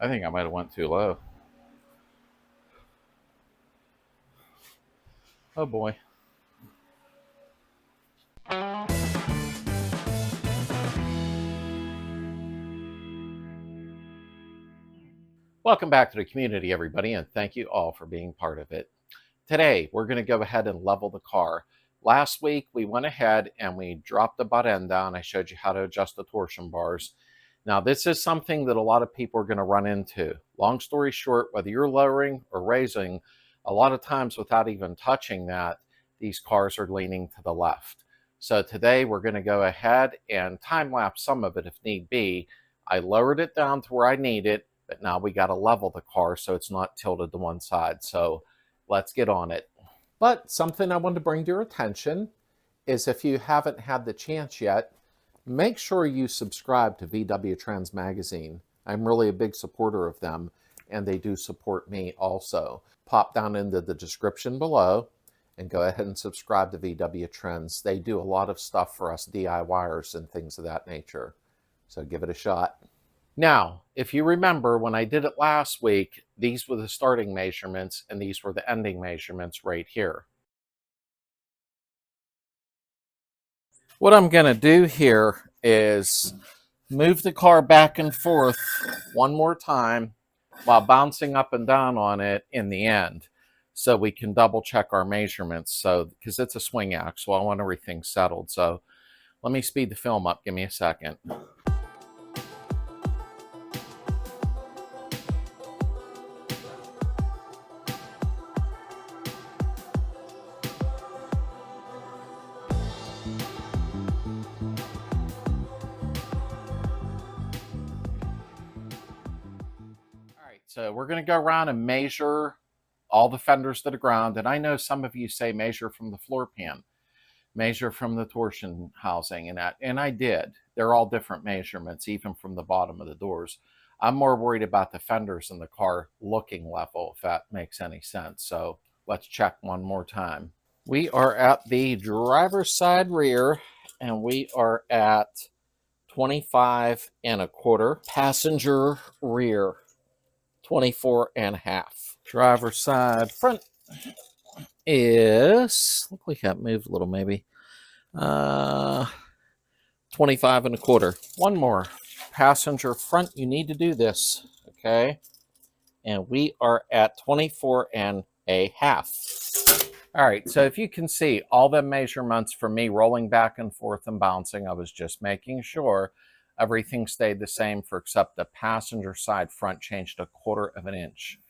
I think I might have went too low. Oh boy. Welcome back to the community, everybody, and thank you all for being part of it. Today, we're going to go ahead and level the car. Last week, we went ahead and we dropped the butt end down. I showed you how to adjust the torsion bars. Now, this is something that a lot of people are going to run into. Long story short, whether you're lowering or raising, a lot of times without even touching that, these cars are leaning to the left. So today, we're going to go ahead and time-lapse some of it if need be. I lowered it down to where I need it, but now we got to level the car so it's not tilted to one side. So let's get on it. But something I want to bring to your attention is if you haven't had the chance yet, make sure you subscribe to VW Trends Magazine. I'm really a big supporter of them, and they do support me also. Pop down into the description below and go ahead and subscribe to VW Trends. They do a lot of stuff for us DIYers and things of that nature. So give it a shot. Now, if you remember when I did it last week, these were the starting measurements and these were the ending measurements right here. What I'm going to do here is move the car back and forth one more time while bouncing up and down on it in the end, so we can double check our measurements. So, because it's a swing axle, I want everything settled. So let me speed the film up. Give me a second. So we're going to go around and measure all the fenders to the ground. And I know some of you say measure from the floor pan, measure from the torsion housing and that. And I did. They're all different measurements, even from the bottom of the doors. I'm more worried about the fenders in the car looking level, if that makes any sense. So let's check one more time. We are at the driver's side rear, and we are at 25 1/4. Passenger rear, 24 1/2. Driver's side front is, look like that moved a little maybe, 25 1/4. One more. Passenger front, you need to do this, okay? And we are at 24 1/2. All right, so if you can see all the measurements for me rolling back and forth and bouncing, I was just making sure everything stayed the same for except the passenger side front changed 1/4 inch.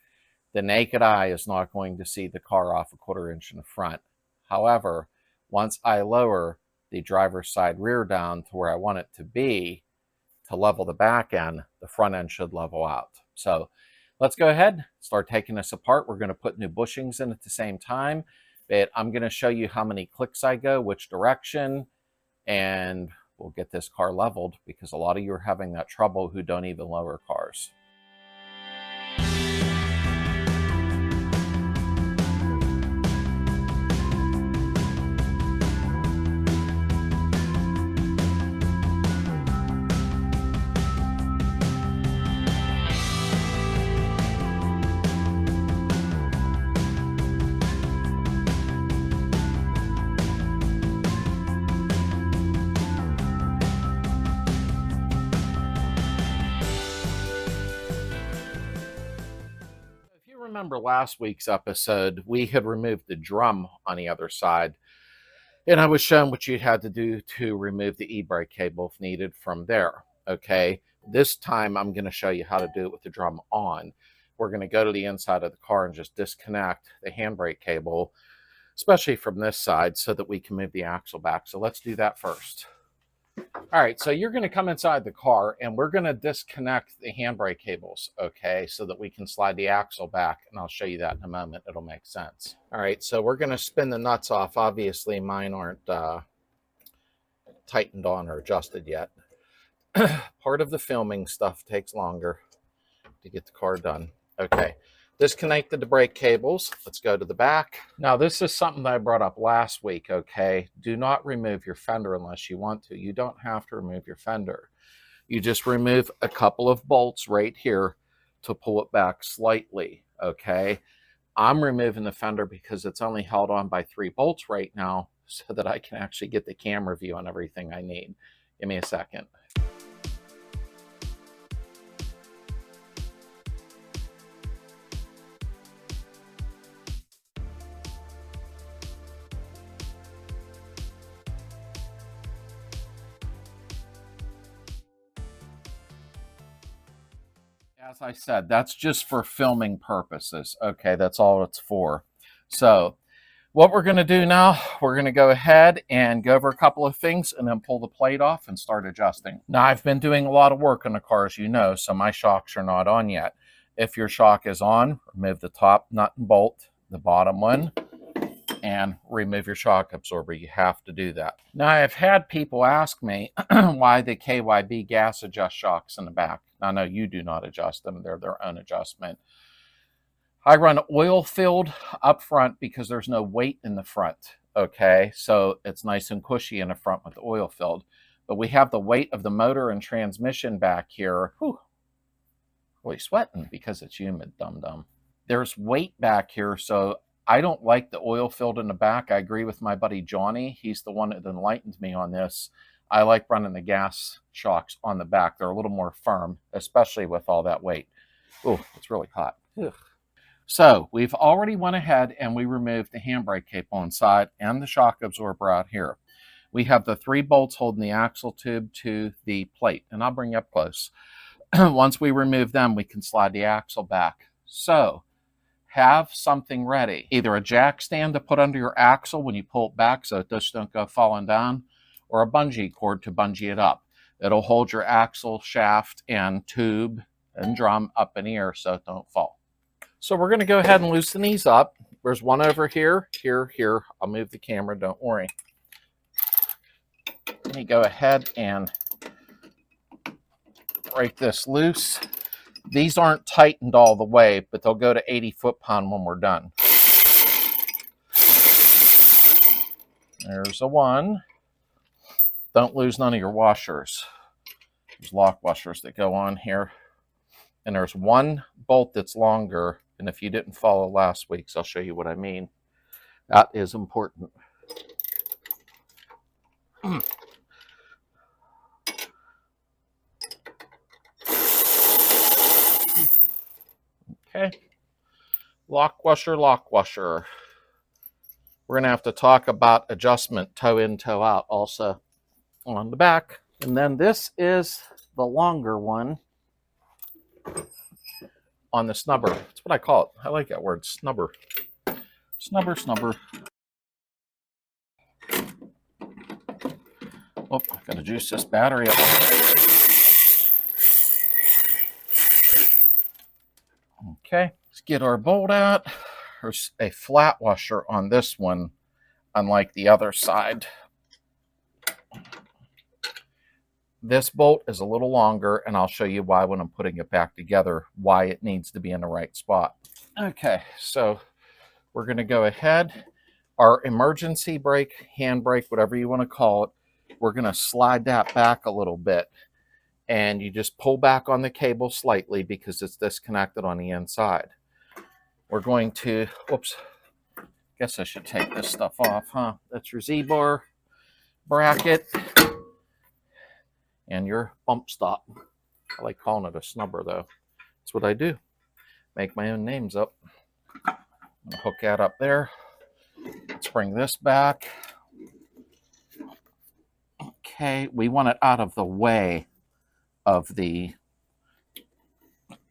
The naked eye is not going to see the car off 1/4 inch in the front. However, once I lower the driver's side rear down to where I want it to be to level the back end, the front end should level out. So let's go ahead, start taking this apart. We're going to put new bushings in at the same time, but I'm going to show you how many clicks I go, which direction, and we'll get this car leveled because a lot of you are having that trouble who don't even lower cars. Remember last week's episode, we had removed the drum on the other side, and I was shown what you had to do to remove the e-brake cable if needed from there. Okay, this time I'm going to show you how to do it with the drum on. We're going to go to the inside of the car and just disconnect the handbrake cable, especially from this side, so that we can move the axle back. So let's do that first. All right, so you're going to come inside the car and we're going to disconnect the handbrake cables, okay, so that we can slide the axle back, and I'll show you that in a moment. It'll make sense. All right, so we're going to spin the nuts off. Obviously, mine aren't tightened on or adjusted yet. Part of the filming stuff takes longer to get the car done. Okay, disconnected the brake cables. Let's go to the back. Now, this is something that I brought up last week, okay? Do not remove your fender unless you want to. You don't have to remove your fender. You just remove a couple of bolts right here to pull it back slightly, okay? I'm removing the fender because it's only held on by 3 bolts right now so that I can actually get the camera view on everything I need. Give me a second. As I said, that's just for filming purposes. Okay, that's all it's for. So what we're going to do now, we're going to go ahead and go over a couple of things and then pull the plate off and start adjusting. Now, I've been doing a lot of work on the car, as you know, so my shocks are not on yet. If your shock is on, remove the top nut and bolt, the bottom one, and remove your shock absorber. You have to do that. Now, I've had people ask me why the KYB gas adjust shocks in the back. Now, no, you do not adjust them. They're their own adjustment. I run oil filled up front because there's no weight in the front, okay? So it's nice and cushy in the front with the oil filled. But we have the weight of the motor and transmission back here. Whew, really sweating because it's humid, dum-dum. There's weight back here, so I don't like the oil filled in the back. I agree with my buddy Johnny. He's the one that enlightened me on this. I like running the gas shocks on the back. They're a little more firm, especially with all that weight. Oh, it's really hot. Ugh. So we've already went ahead and we removed the handbrake cable inside and the shock absorber out here. We have the 3 bolts holding the axle tube to the plate, and I'll bring you up close. Once we remove them, we can slide the axle back. So have something ready, either a jack stand to put under your axle when you pull it back so it just don't go falling down, or a bungee cord to bungee it up. It'll hold your axle shaft and tube and drum up in the air so it don't fall. So we're going to go ahead and loosen these up. There's one over here, here. I'll move the camera, don't worry. Let me go ahead and break this loose. These aren't tightened all the way, but they'll go to 80 foot-pound when we're done. There's a one. Don't lose none of your washers. There's lock washers that go on here. And there's one bolt that's longer, and if you didn't follow last week's, I'll show you what I mean. That is important. Okay. Lock washer, lock washer. We're going to have to talk about adjustment toe in, toe out also on the back. And then this is the longer one on the snubber. That's what I call it. I like that word, snubber. Snubber, snubber. Oh, I gotta juice this battery up. Okay, let's get our bolt out. There's a flat washer on this one, unlike the other side. This bolt is a little longer, and I'll show you why when I'm putting it back together, why it needs to be in the right spot. Okay, so we're going to go ahead. Our emergency brake, hand brake, whatever you want to call it, we're going to slide that back a little bit. And you just pull back on the cable slightly because it's disconnected on the inside. We're going to, whoops, guess I should take this stuff off, huh? That's your Z-bar bracket and your bump stop. I like calling it a snubber though. That's what I do. Make my own names up. I'll hook that up there. Let's bring this back. Okay, we want it out of the way of the,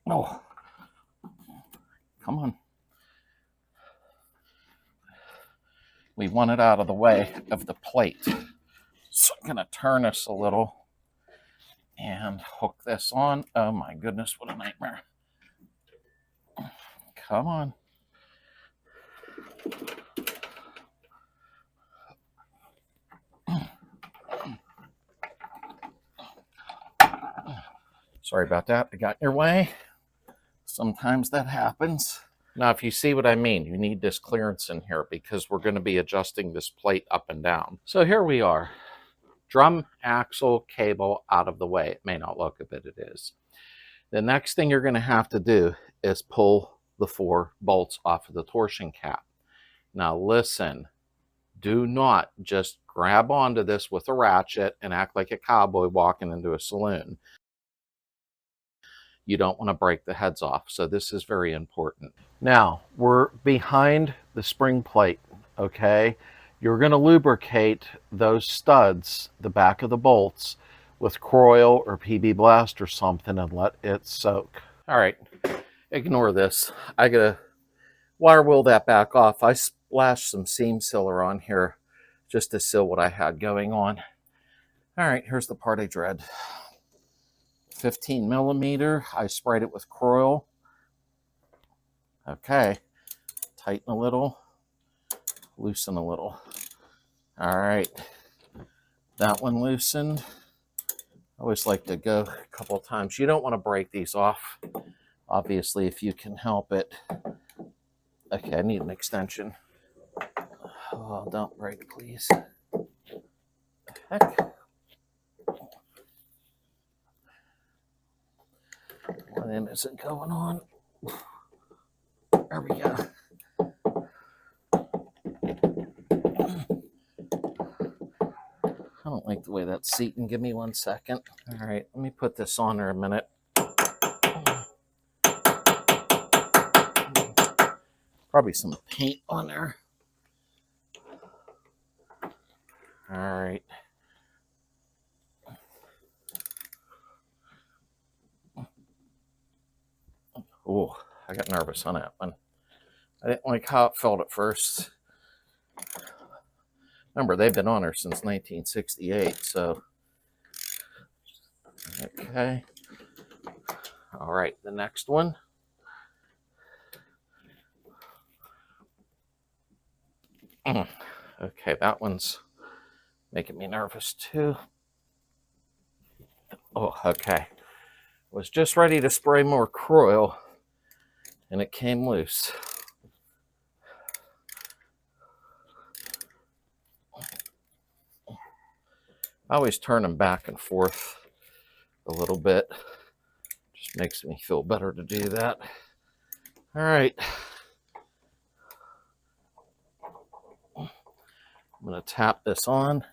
oh, come on. We want it out of the way of the plate. So I'm gonna turn this a little and hook this on. Oh my goodness, what a nightmare. Come on. Sorry about that, I got in your way. Sometimes that happens. Now, if you see what I mean, you need this clearance in here because we're going to be adjusting this plate up and down. So here we are. Drum axle cable out of the way. It may not look, but it is. The next thing you're going to have to do is pull the 4 bolts off of the torsion cap. Now listen, do not just grab onto this with a ratchet and act like a cowboy walking into a saloon. You don't want to break the heads off, so this is very important. Now, we're behind the spring plate, okay? You're going to lubricate those studs, the back of the bolts, with Croil or PB Blast or something and let it soak. All right, ignore this. I gotta wire wheel that back off. I splashed some seam sealer on here just to seal what I had going on. All right, here's the part I dread. 15 millimeter, I sprayed it with Croil. Okay, tighten a little, loosen a little. All right, that one loosened. I always like to go a couple of times. You don't want to break these off, obviously, if you can help it. Okay, I need an extension. Oh, don't break, please. Heck. One end isn't going on. There we go. I don't like the way that's seating. Give me 1 second. All right, let me put this on there a minute. Probably some paint on there. All right. Oh, I got nervous on that one. I didn't like how it felt at first. Remember, they've been on her since 1968, so. Okay. All right, the next one. Okay, that one's making me nervous too. Oh, okay. Was just ready to spray more Croil, and it came loose. I always turn them back and forth a little bit. Just makes me feel better to do that. All right. I'm going to tap this on.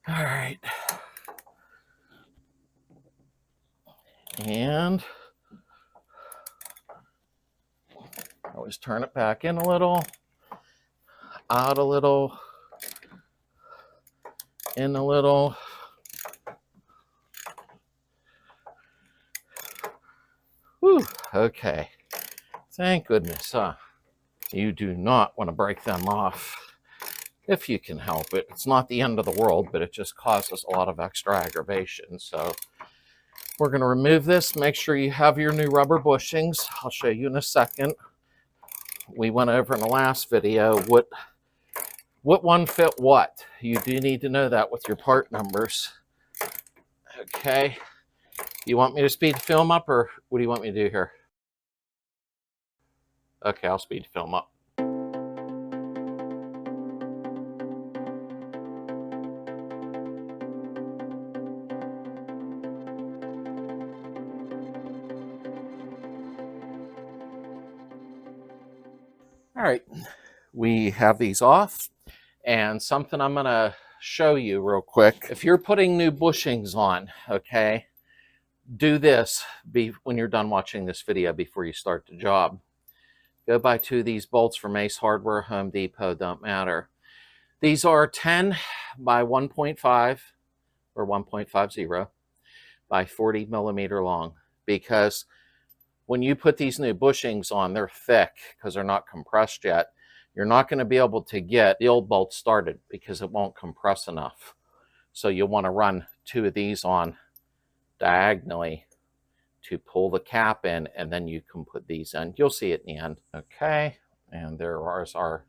All right. And always turn it back in a little, out a little, in a little. Whew, okay. Thank goodness, huh? You do not want to break them off if you can help it. It's not the end of the world, but it just causes a lot of extra aggravation. So we're going to remove this. Make sure you have your new rubber bushings. I'll show you in a second. We went over in the last video what one fit what. You do need to know that with your part numbers. Okay. You want me to speed the film up, or what do you want me to do here? Okay, I'll speed the film up. All right, we have these off, and something I'm gonna show you real quick. If you're putting new bushings on, okay, do this when you're done watching this video before you start the job. Go buy 2 of these bolts from Ace Hardware, Home Depot, don't matter. These are 10 by 1.5 or 1.50 by 40 millimeter long, because when you put these new bushings on, they're thick because they're not compressed yet. You're not going to be able to get the old bolt started because it won't compress enough. So you'll want to run 2 of these on diagonally to pull the cap in, and then you can put these in. You'll see it in the end. Okay, and there's our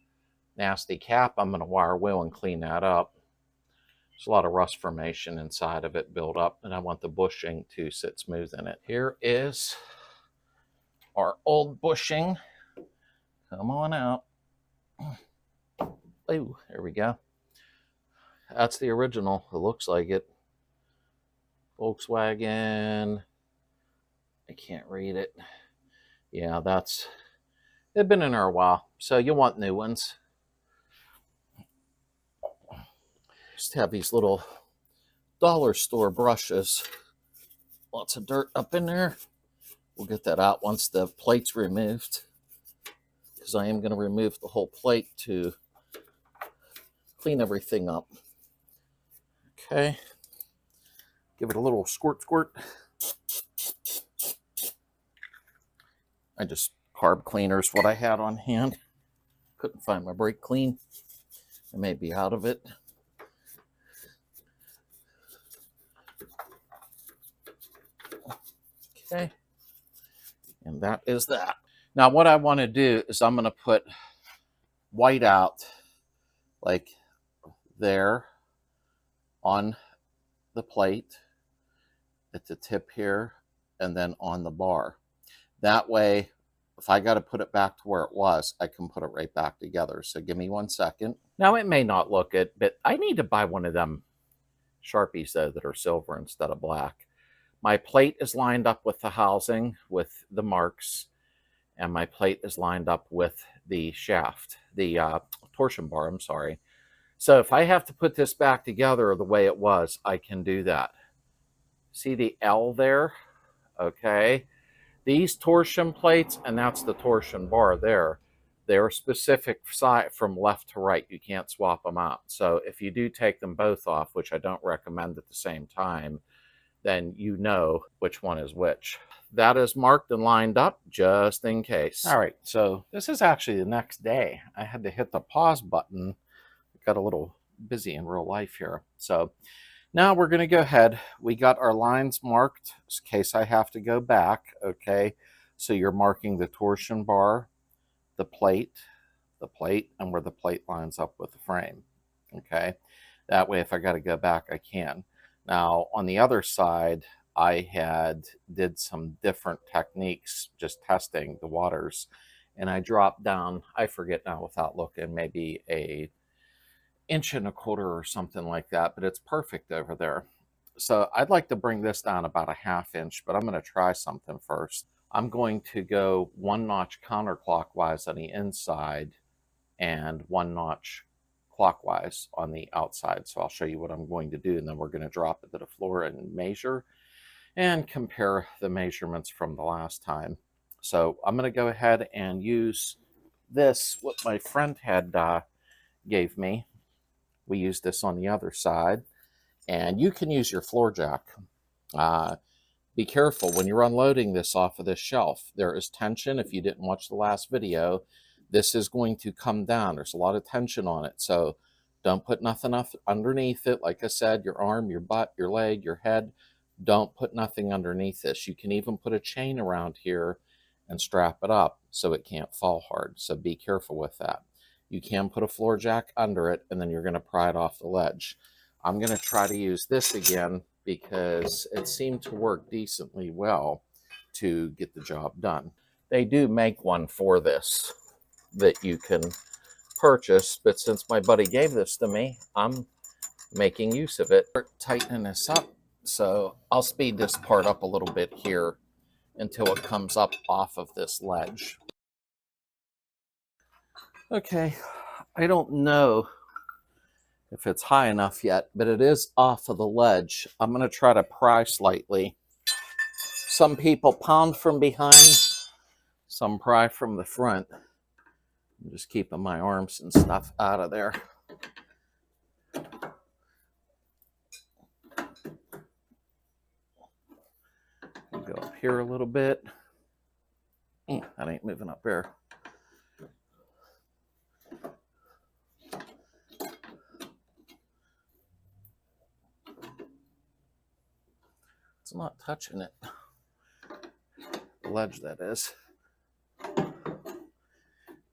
nasty cap. I'm going to wire wheel and clean that up. There's a lot of rust formation inside of it built up, and I want the bushing to sit smooth in it. Here is our old bushing. Come on out. Oh, there we go. That's the original. It looks like it. Volkswagen. I can't read it. Yeah, they've been in there a while. So you want new ones. Just have these little dollar store brushes. Lots of dirt up in there. We'll get that out once the plate's removed, because I am going to remove the whole plate to clean everything up. Okay. Give it a little squirt squirt. I just carb cleaner's what I had on hand. Couldn't find my brake clean. I may be out of it. Okay. And that is that. Now what I want to do is I'm going to put white out like there on the plate at the tip here and then on the bar. That way, if I got to put it back to where it was, I can put it right back together. So give me 1 second. Now it may not look it, but I need to buy one of them Sharpies though that are silver instead of black. My plate is lined up with the housing with the marks, and my plate is lined up with the shaft, the torsion bar, I'm sorry. So if I have to put this back together the way it was, I can do that. See the L there? Okay. These torsion plates, and that's the torsion bar there, they're specific side from left to right. You can't swap them out. So if you do take them both off, which I don't recommend at the same time, then you know which one is which. That is marked and lined up just in case. All right, so this is actually the next day. I had to hit the pause button. Got a little busy in real life here. So now we're going to go ahead. We got our lines marked in case I have to go back. Okay, so you're marking the torsion bar, the plate, and where the plate lines up with the frame. Okay, that way if I got to go back, I can. Now on the other side, I did some different techniques, just testing the waters, and I dropped down, I forget now without looking, maybe a 1.25 inches or something like that, but it's perfect over there. So I'd like to bring this down about 1/2 inch, but I'm going to try something first. I'm going to go 1 notch counterclockwise on the inside and 1 notch clockwise on the outside. So I'll show you what I'm going to do, and then we're going to drop it to the floor and measure and compare the measurements from the last time. So I'm going to go ahead and use this, what my friend had gave me. We use this on the other side, and you can use your floor jack. Be careful when you're unloading this off of this shelf. There is tension. If you didn't watch the last video, this is going to come down. There's a lot of tension on it, so don't put nothing underneath it. Like I said, your arm, your butt, your leg, your head, don't put nothing underneath this. You can even put a chain around here and strap it up so it can't fall hard, so be careful with that. You can put a floor jack under it, and then you're going to pry it off the ledge. I'm going to try to use this again because it seemed to work decently well to get the job done. They do make one for this that you can purchase, but since my buddy gave this to me, I'm making use of it. Tightening this up, so I'll speed this part up a little bit here until it comes up off of this ledge. Okay, I don't know if it's high enough yet, but it is off of the ledge. I'm going to try to pry slightly. Some people pound from behind, some pry from the front. I'm just keeping my arms and stuff out of there. We'll go up here a little bit. That ain't moving up there. It's not touching it. The ledge, that is.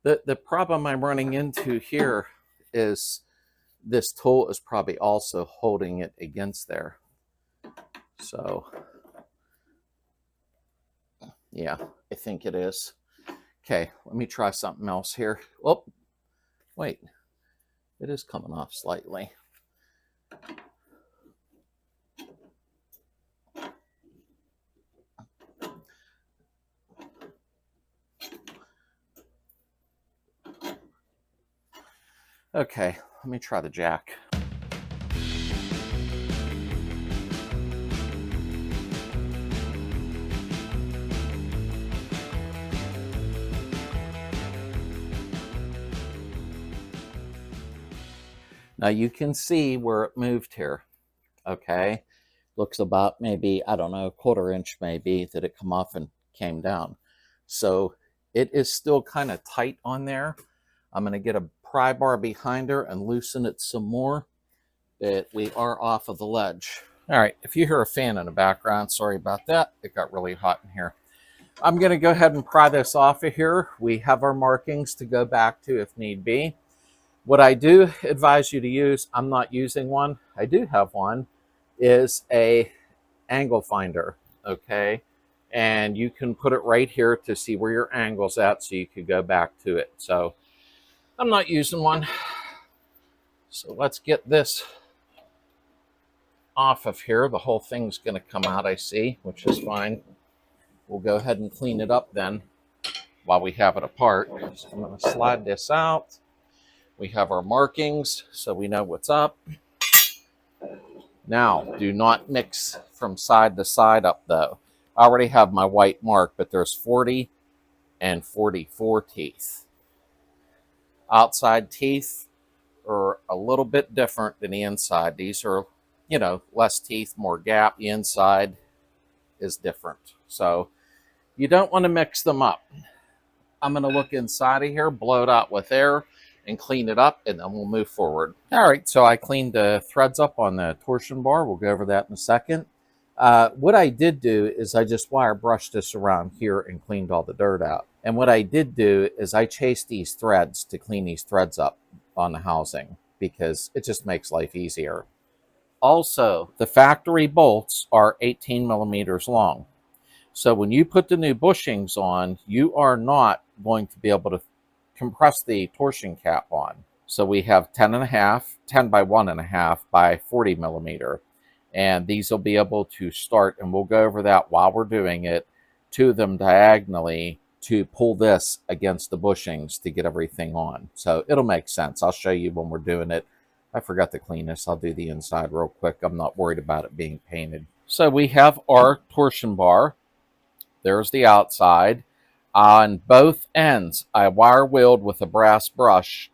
The problem I'm running into here is this tool is probably also holding it against there. So, yeah, I think it is. Okay, let me try something else here. Oh, wait. It is coming off slightly. Okay, let me try the jack. Now you can see where it moved here, okay? Looks about maybe, I don't know, a 1/4 inch maybe that it come off and came down. So it is still kind of tight on there. I'm going to get a pry bar behind her and loosen it some more, but we are off of the ledge. All right, if you hear a fan in the background, sorry about that. It got really hot in here. I'm going to go ahead and pry this off of here. We have our markings to go back to if need be. What I do advise you to use, I'm not using one, I do have one, is a angle finder, okay? And you can put it right here to see where your angle's at so you could go back to it. So I'm not using one. So let's get this off of here. The whole thing's going to come out, I see, which is fine. We'll go ahead and clean it up then while we have it apart. So I'm going to slide this out. We have our markings, so we know what's up. Now, do not mix from side to side up, though. I already have my white mark, but there's 40 and 44 teeth. Outside teeth are a little bit different than the inside. These are, you know, less teeth, more gap. The inside is different. So you don't want to mix them up. I'm going to look inside of here, blow it out with air, and clean it up, and then we'll move forward. All right, so I cleaned the threads up on the torsion bar. We'll go over that in a second. What I did do is I just wire brushed this around here and cleaned all the dirt out. And what I did do is I chased these threads to clean these threads up on the housing because it just makes life easier. Also, the factory bolts are 18 millimeters long. So when you put the new bushings on, you are not going to be able to compress the torsion cap on. So we have 10 by 1.5 by 40 millimeter. And these will be able to start, and we'll go over that while we're doing it, to them diagonally to pull this against the bushings to get everything on. So it'll make sense. I'll show you when we're doing it. I forgot to clean this. I'll do the inside real quick. I'm not worried about it being painted. So we have our torsion bar. There's the outside. On both ends, I wire wheeled with a brass brush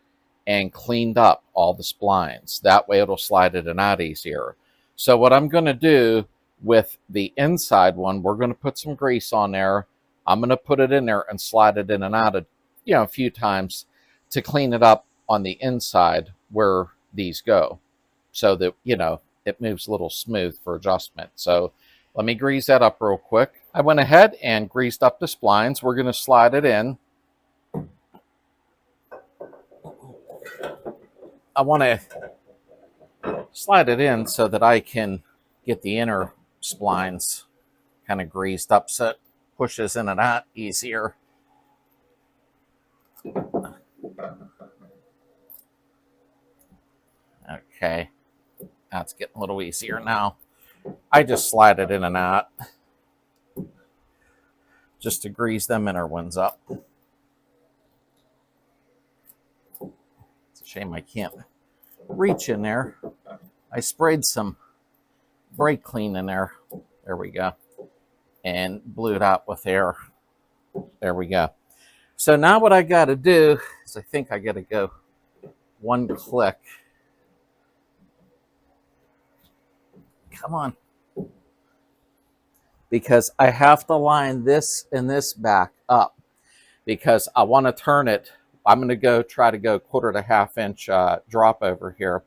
and cleaned up all the splines. That way it'll slide it in and out easier. So what I'm going to do with the inside one, we're going to put some grease on there. I'm going to put it in there and slide it in and out a few times to clean it up on the inside where these go, so that, it moves a little smooth for adjustment. So let me grease that up real quick. I went ahead and greased up the splines. We're going to slide it in. I want to slide it in so that I can get the inner splines kind of greased up so it pushes in and out easier. Okay, that's getting a little easier now. I just slide it in and out just to grease them inner ones up. It's a shame I can't reach in there. I sprayed some brake clean in there. There we go. And blew it out with air. There we go. So now what I got to do is I think I got to go one click. Come on. Because I have to line this and this back up because I want to turn it. I'm going to try to go 1/4 to 1/2 inch drop over here.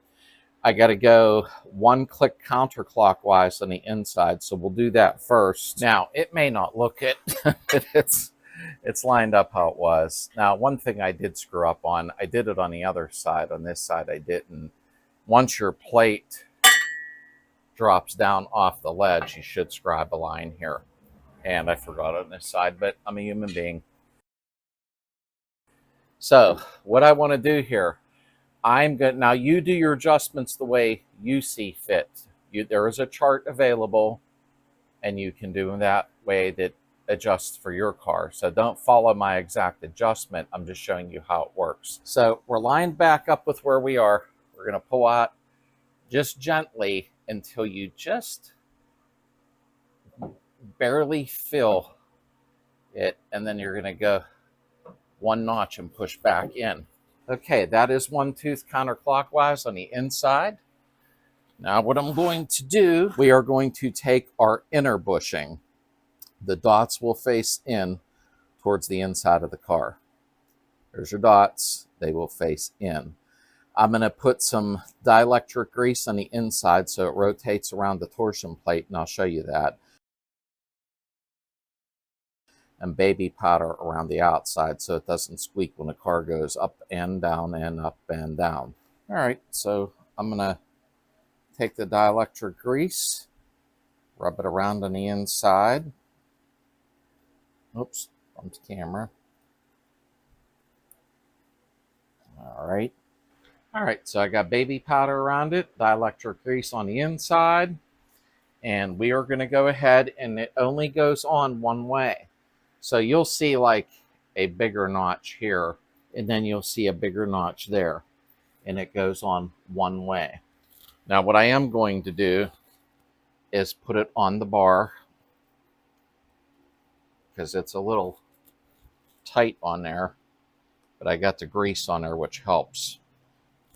I got to go one click counterclockwise on the inside. So we'll do that first. Now, it may not look it, but it's lined up how it was. Now, one thing I did screw up on, I did it on the other side. On this side, I didn't. Once your plate drops down off the ledge, you should scribe a line here. And I forgot on this side, but I'm a human being. So what I want to do here, I'm good. Now you do your adjustments the way you see fit. There is a chart available, and you can do them that way that adjusts for your car. So don't follow my exact adjustment. I'm just showing you how it works. So we're lined back up with where we are. We're going to pull out just gently until you just barely feel it, and then you're going to go one notch and push back in. Okay, that is one tooth counterclockwise on the inside. Now what I'm going to do, we are going to take our inner bushing. The dots will face in towards the inside of the car. There's your dots, they will face in. I'm going to put some dielectric grease on the inside so it rotates around the torsion plate, and I'll show you that. And baby powder around the outside so it doesn't squeak when the car goes up and down and up and down. All right, so I'm going to take the dielectric grease, rub it around on the inside. Oops, bumped the camera. All right. All right, so I got baby powder around it, dielectric grease on the inside, and we are going to go ahead, and it only goes on one way. So you'll see like a bigger notch here, and then you'll see a bigger notch there, and it goes on one way. Now what I am going to do is put it on the bar because it's a little tight on there, but I got the grease on there, which helps.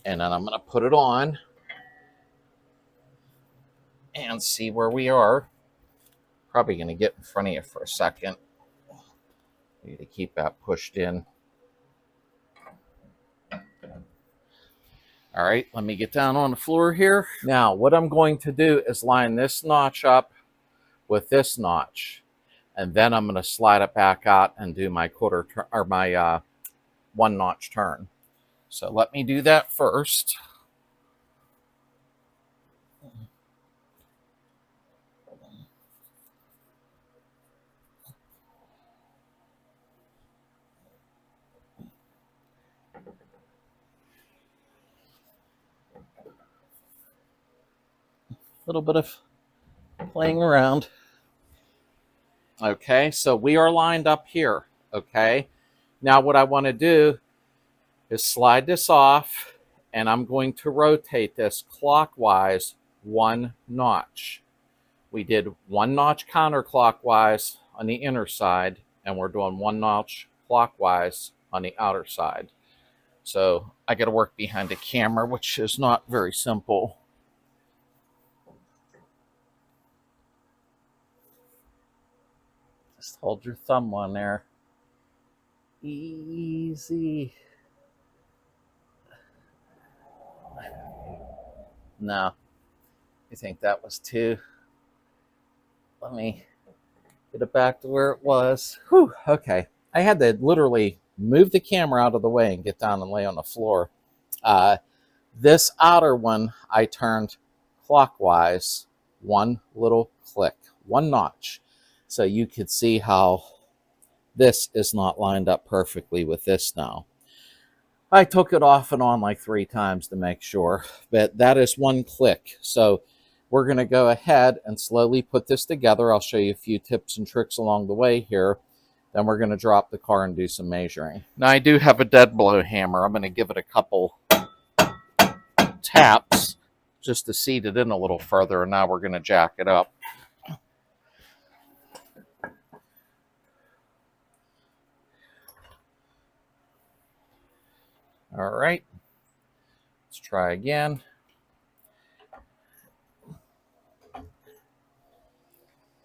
And then I'm going to put it on and see where we are. Probably going to get in front of you for a second. Need to keep that pushed in. All right, let me get down on the floor here. Now, what I'm going to do is line this notch up with this notch, and then I'm going to slide it back out and do my quarter turn, or my one notch turn. So let me do that first. Little bit of playing around. Okay, so we are lined up here. Okay, now what I want to do is slide this off, and I'm going to rotate this clockwise one notch. We did one notch counterclockwise on the inner side, and we're doing one notch clockwise on the outer side. So I got to work behind the camera, which is not very simple. Just hold your thumb on there. Easy. No, I think that was too. Let me get it back to where it was. Whew, okay. I had to literally move the camera out of the way and get down and lay on the floor. This outer one, I turned clockwise, one little click, one notch. So you could see how this is not lined up perfectly with this now. I took it off and on like 3 times to make sure, but that is one click. So we're going to go ahead and slowly put this together. I'll show you a few tips and tricks along the way here. Then we're going to drop the car and do some measuring. Now I do have a dead blow hammer. I'm going to give it a couple taps just to seat it in a little further, and now we're going to jack it up. All right, let's try again.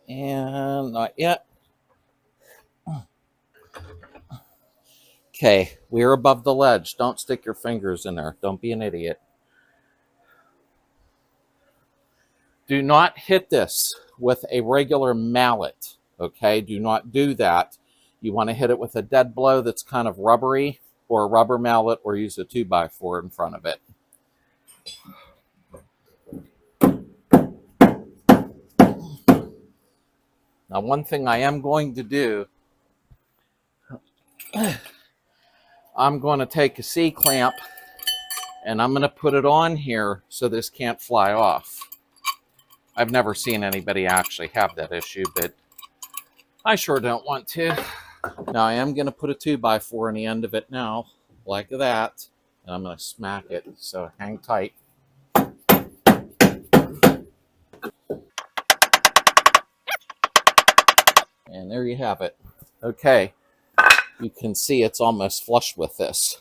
And not yet. Okay, we're above the ledge. Don't stick your fingers in there. Don't be an idiot. Do not hit this with a regular mallet, okay? Do not do that. You want to hit it with a dead blow that's kind of rubbery, or a rubber mallet, or use a 2x4 in front of it. Now, one thing I am going to do, I'm going to take a C-clamp And I'm going to put it on here so this can't fly off. I've never seen anybody actually have that issue, but I sure don't want to. Now I am going to put a 2x4 on the end of it now, like that. And I'm going to smack it, so hang tight. And there you have it. Okay, you can see it's almost flush with this.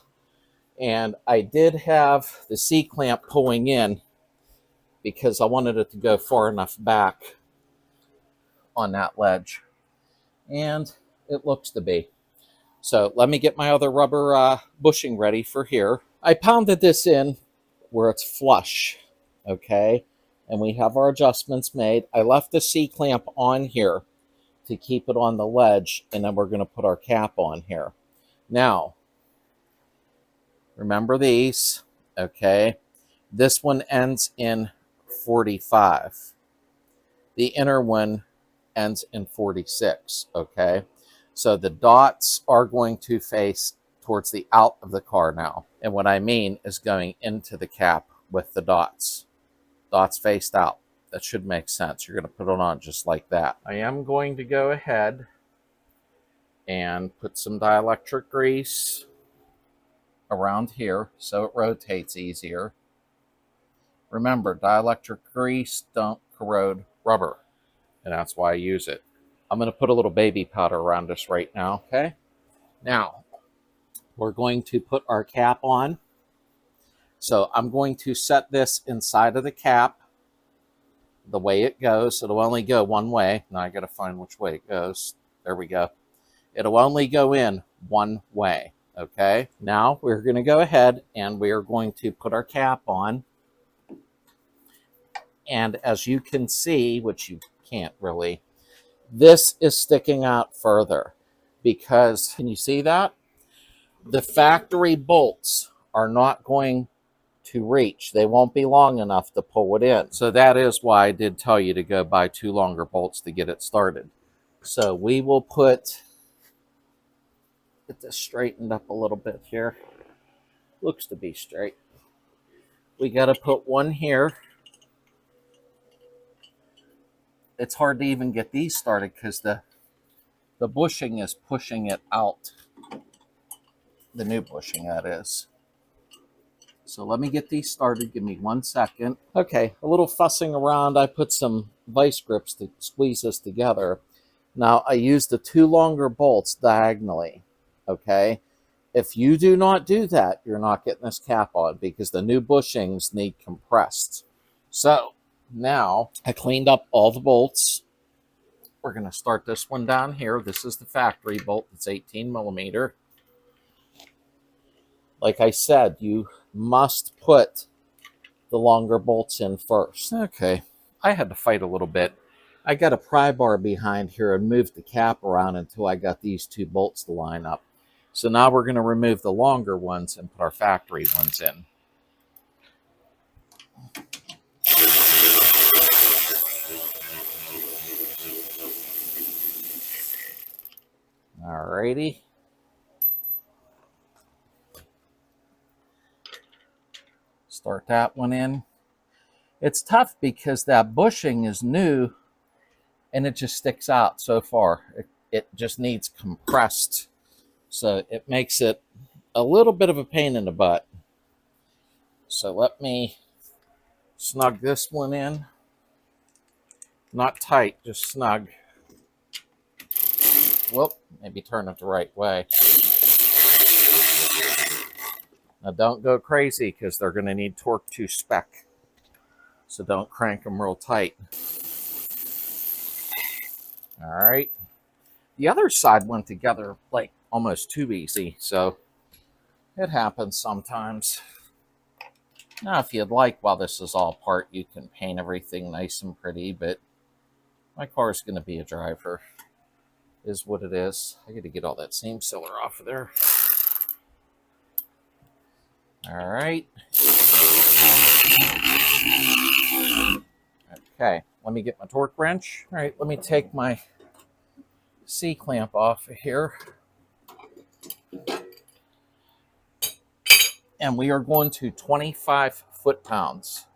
And I did have the C-clamp pulling in because I wanted it to go far enough back on that ledge. And it looks to be. So let me get my other rubber bushing ready for here. I pounded this in where it's flush, okay? And we have our adjustments made. I left the C-clamp on here to keep it on the ledge, and then we're going to put our cap on here. Now, remember these, okay? This one ends in 45. The inner one ends in 46, okay? So the dots are going to face towards the out of the car now. And what I mean is going into the cap with the dots. Dots faced out. That should make sense. You're going to put it on just like that. I am going to go ahead and put some dielectric grease around here so it rotates easier. Remember, dielectric grease don't corrode rubber, and that's why I use it. I'm going to put a little baby powder around this right now, okay? Now, we're going to put our cap on. So I'm going to set this inside of the cap the way it goes. It'll only go one way. Now I got to find which way it goes. There we go. It'll only go in one way, okay? Now we're going to go ahead and we are going to put our cap on. And as you can see, which you can't really, this is sticking out further because, can you see that? The factory bolts are not going to reach. They won't be long enough to pull it in. So that is why I did tell you to go buy 2 longer bolts to get it started. So we will get this straightened up a little bit here. Looks to be straight. We got to put one here. It's hard to even get these started because the bushing is pushing it out. The new bushing, that is. So let me get these started. Give me 1 second. Okay, a little fussing around. I put some vice grips to squeeze this together. Now I used the 2 longer bolts diagonally, okay? If you do not do that, you're not getting this cap on because the new bushings need compressed. So now I cleaned up all the bolts. We're going to start this one down here. This is the factory bolt. It's 18 millimeter. Like I said, you must put the longer bolts in first. Okay, I had to fight a little bit. I got a pry bar behind here and moved the cap around until I got these 2 bolts to line up. So now we're going to remove the longer ones and put our factory ones in. Alrighty. Start that one in. It's tough because that bushing is new and it just sticks out so far. It just needs compressed. So it makes it a little bit of a pain in the butt. So let me snug this one in. Not tight, just snug. Whoop, maybe turn it the right way. Now don't go crazy because they're going to need torque to spec. So don't crank them real tight. All right. The other side went together like almost too easy, so it happens sometimes. Now, if you'd like, while this is all apart, you can paint everything nice and pretty, but my car is going to be a driver. Is what it is. I got to get all that seam sealer off of there. All right. Okay, let me get my torque wrench. All right, let me take my C-clamp off of here. and we are going to 25 foot-pounds.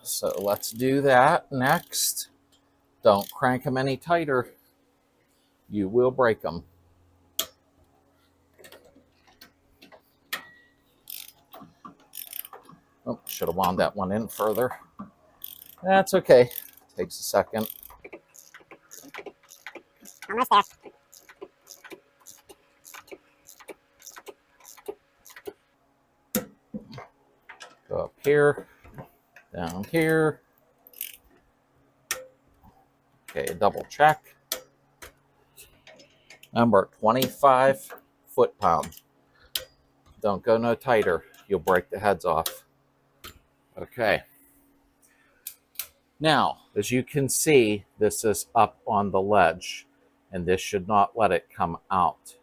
So let's do that next. Don't crank them any tighter. You will break them. Oh, should have wound that one in further. That's okay. Takes a second. Almost there. Go up here, down here. Okay, double check. Number 25 foot-pounds. Don't go no tighter. You'll break the heads off. Okay. Now, as you can see, this is up on the ledge, and this should not let it come out.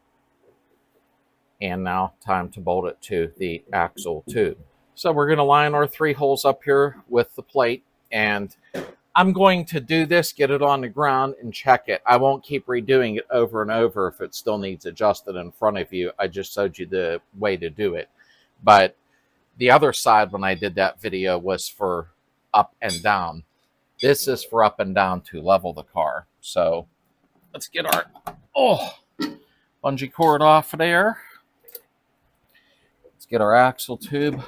And now, time to bolt it to the axle tube. So we're going to line our 3 holes up here with the plate, and I'm going to do this, get it on the ground, and check it. I won't keep redoing it over and over if it still needs adjusted in front of you. I just showed you the way to do it. But the other side, when I did that video, was for up and down. This is for up and down to level the car. So let's get our bungee cord off of there. Let's get our axle tube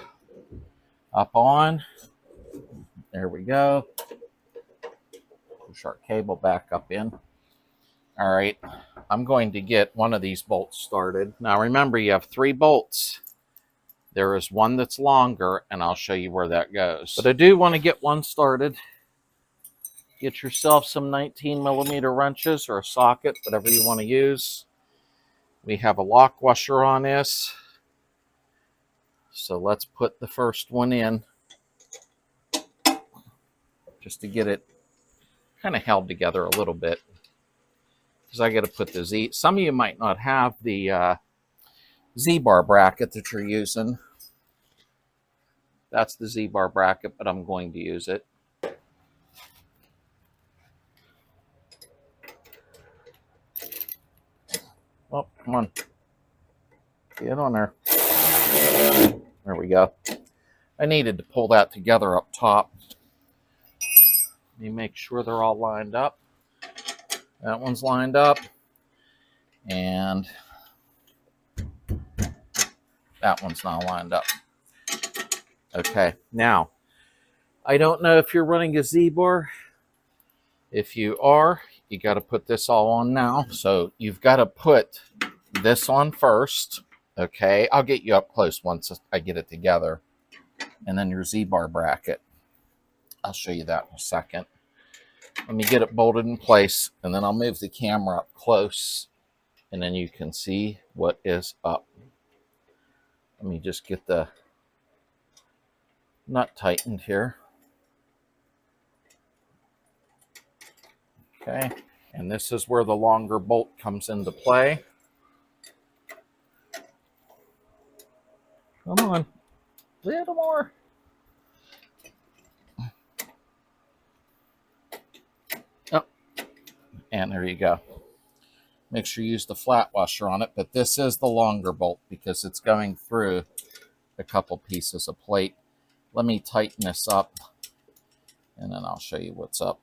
up on. There we go. Push our cable back up in. All right, I'm going to get one of these bolts started. Now remember, you have 3 bolts. There is one that's longer, and I'll show you where that goes. But I do want to get one started. Get yourself some 19mm wrenches or a socket, whatever you want to use. We have a lock washer on this. So let's put the first one in, just to get it kind of held together a little bit. Because I got to put the Z. Some of you might not have the Z-bar bracket that you're using. That's the Z-bar bracket, but I'm going to use it. Oh, come on. Get on there. There we go. I needed to pull that together up top. Let me make sure they're all lined up. That one's lined up. And that one's not lined up. Okay, now, I don't know if you're running a Z-bar. If you are, you got to put this all on now. So you've got to put this on first. Okay, I'll get you up close once I get it together. And then your Z-bar bracket. I'll show you that in a second. Let me get it bolted in place, and then I'll move the camera up close, and then you can see what is up. Let me just get the nut tightened here. Okay, and this is where the longer bolt comes into play. Come on, a little more. Oh, and there you go. Make sure you use the flat washer on it, but this is the longer bolt because it's going through a couple pieces of plate. Let me tighten this up, and then I'll show you what's up.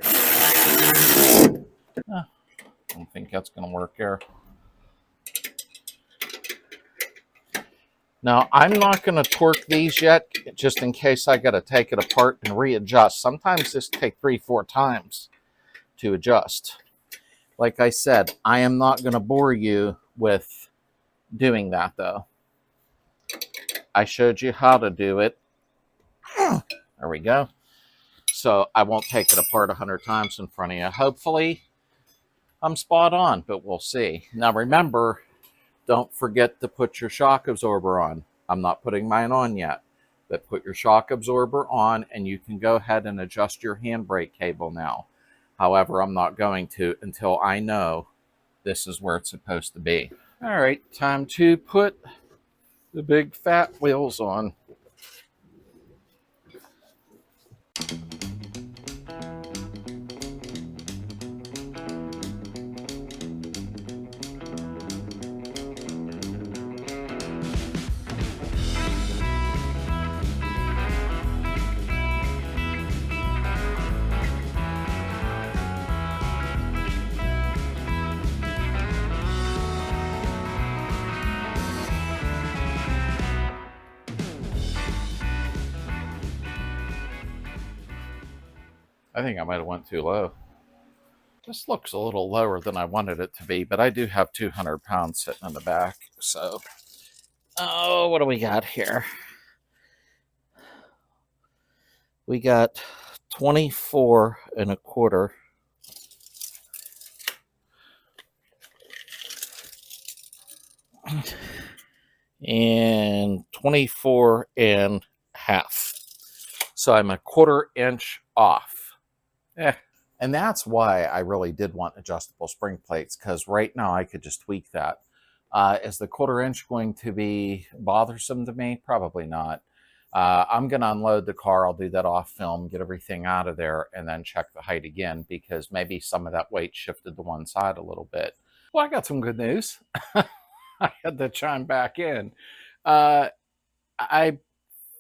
I don't think that's going to work here. Now, I'm not going to torque these yet, just in case I got to take it apart and readjust. Sometimes this takes 3-4 times to adjust. Like I said, I am not going to bore you with doing that, though. I showed you how to do it. There we go. So I won't take it apart 100 times in front of you. Hopefully, I'm spot on, but we'll see. Now, remember, don't forget to put your shock absorber on. I'm not putting mine on yet, but put your shock absorber on, and you can go ahead and adjust your handbrake cable now. However, I'm not going to until I know this is where it's supposed to be. All right, time to put the big fat wheels on. I think I might have went too low. This looks a little lower than I wanted it to be, but I do have 200 pounds sitting in the back. So, oh, what do we got here? We got 24 and a quarter. And 24 and a half. So I'm a quarter inch off. And that's why I really did want adjustable spring plates, because right now I could just tweak that. Is the quarter inch going to be bothersome to me? Probably not. I'm going to unload the car. I'll do that off film, get everything out of there, and then check the height again, because maybe some of that weight shifted to one side a little bit. Well, I got some good news. I had to chime back in. I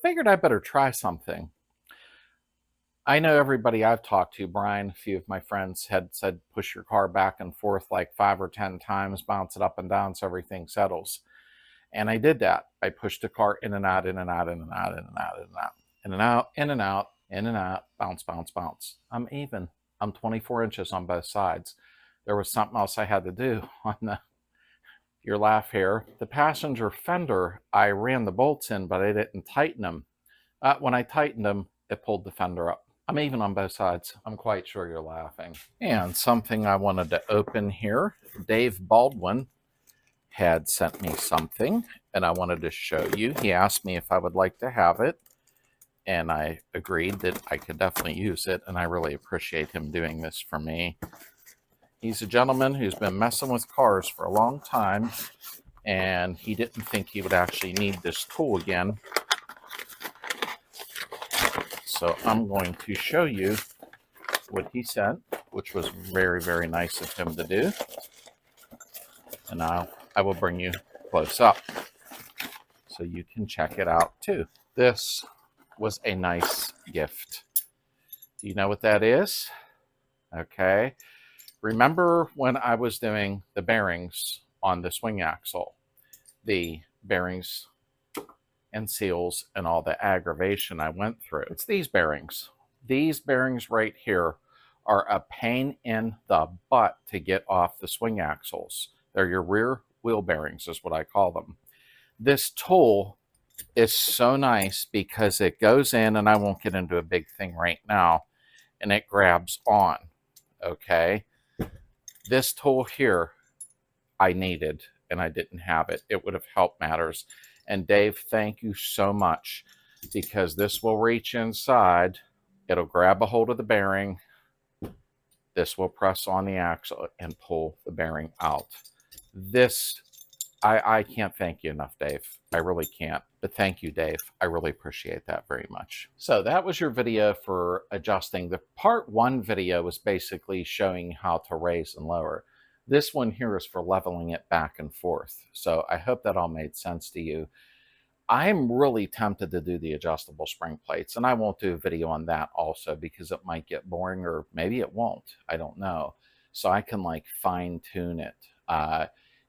figured I better try something. I know everybody I've talked to, Brian, a few of my friends had said, push your car back and forth like 5 or 10 times, bounce it up and down so everything settles. And I did that. I pushed the car in and out, in and out, in and out, in and out, in and out, in and out, in and out, in and out, bounce, bounce, bounce. I'm even. I'm 24 inches on both sides. There was something else I had to do on the, your laugh here. The passenger fender, I ran the bolts in, but I didn't tighten them. When I tightened them, it pulled the fender up. I'm even on both sides. I'm quite sure you're laughing. And something I wanted to open here, Dave Baldwin had sent me something, and I wanted to show you. He asked me if I would like to have it, and I agreed that I could definitely use it, and I really appreciate him doing this for me. He's a gentleman who's been messing with cars for a long time, and he didn't think he would actually need this tool again. So I'm going to show you what he sent, which was very, very nice of him to do. And I will bring you close up so you can check it out too. This was a nice gift. Do you know what that is? Okay. Remember when I was doing the bearings on the swing axle, the bearings and seals and all the aggravation I went through? It's these bearings. These bearings right here are a pain in the butt to get off the swing axles. They're your rear wheel bearings is what I call them. This tool is so nice because it goes in, and I won't get into a big thing right now, and it grabs on, okay? This tool here I needed, and I didn't have it. It would have helped matters. And Dave, thank you so much, because this will reach inside. It'll grab a hold of the bearing. This will press on the axle and pull the bearing out. This, I can't thank you enough, Dave. I really can't. But thank you, Dave. I really appreciate that very much. So that was your video for adjusting. The part 1 video was basically showing how to raise and lower. This one here is for leveling it back and forth. So I hope that all made sense to you. I'm really tempted to do the adjustable spring plates, and I won't do a video on that also because it might get boring, or maybe it won't. I don't know. So I can like fine tune it.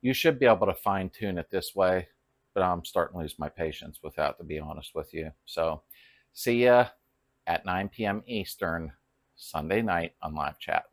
You should be able to fine tune it this way, but I'm starting to lose my patience with that, to be honest with you. So see ya at 9 p.m. Eastern, Sunday night on live chat.